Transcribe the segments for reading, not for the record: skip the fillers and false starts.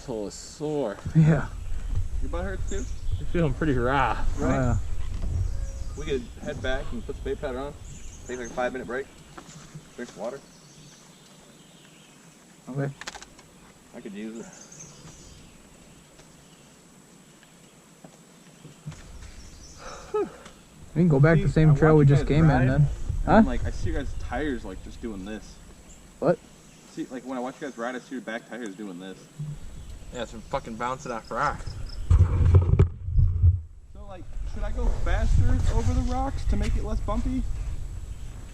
asshole is sore. Yeah. Your butt hurts too? You're feeling pretty raw. Right? Yeah. We could head back and put the bait powder on. Take like a 5-minute break. Drink some water. Okay. I could use it. We can go back the same trail we just came in then. Huh? Like, I see your guys' tires like just doing this. What? See, like when I watch you guys ride, I see your back tires doing this. Yeah, it's been fucking bouncing off rocks. So like, should I go faster over the rocks to make it less bumpy?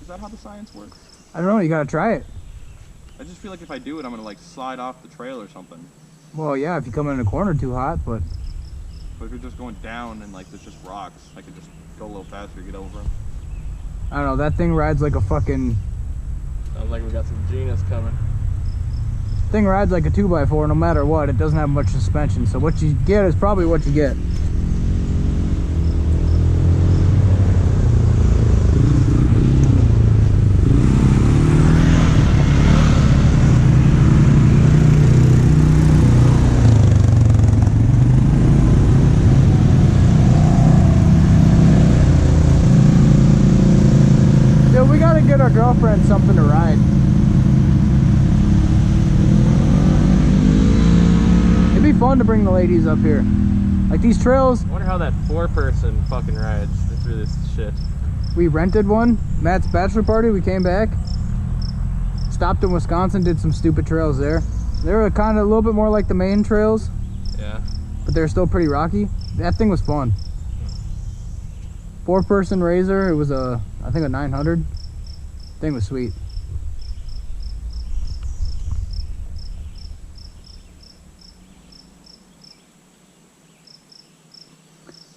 Is that how the science works? I don't know, you gotta try it. I just feel like if I do it, I'm gonna like slide off the trail or something. Well, yeah, if you come in a corner too hot, but... But if you're just going down and like there's just rocks, I could just go a little faster, get over them. I don't know, that thing rides like a fucking... Sounds like we got some genus coming. Thing rides like a 2x4 no matter what. It doesn't have much suspension, so what you get is probably what you get. Dude, we gotta get our girlfriend something to ride. It'd be fun to bring the ladies up here. Like these trails. I wonder how that 4-person fucking rides through this shit. We rented one. Matt's bachelor party, we came back. Stopped in Wisconsin, did some stupid trails there. They were kind of a little bit more like the main trails. Yeah. But they're still pretty rocky. That thing was fun. 4-person Razor, it was a, I think a 900. Thing was sweet.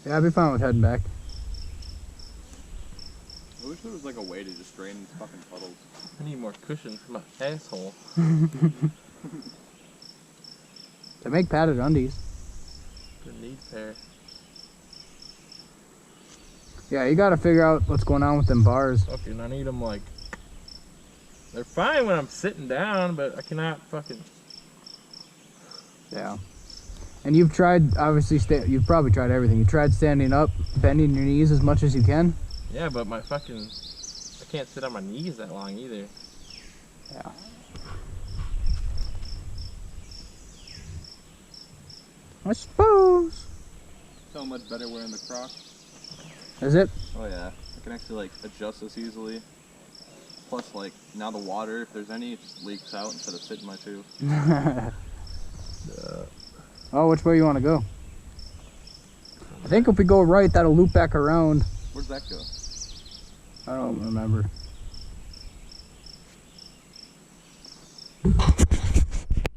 Yeah, I'd be fine with heading back. I wish there was like a way to just drain these fucking puddles. I need more cushion for my asshole. To make padded undies. Good need pair. Yeah, you gotta figure out what's going on with them bars. Fucking, I need them like... They're fine when I'm sitting down, but I cannot fucking... Yeah. And you've tried, obviously, you've probably tried everything. You tried standing up, bending your knees as much as you can. Yeah, but my fucking... I can't sit on my knees that long either. Yeah. I suppose. So much better wearing the Crocs. Is it? Oh yeah, I can actually like adjust this easily. Plus like now the water, if there's any, it just leaks out instead of sitting my shoe. Oh, which way you want to go? I think if we go right, that'll loop back around. Where's that go? I don't remember.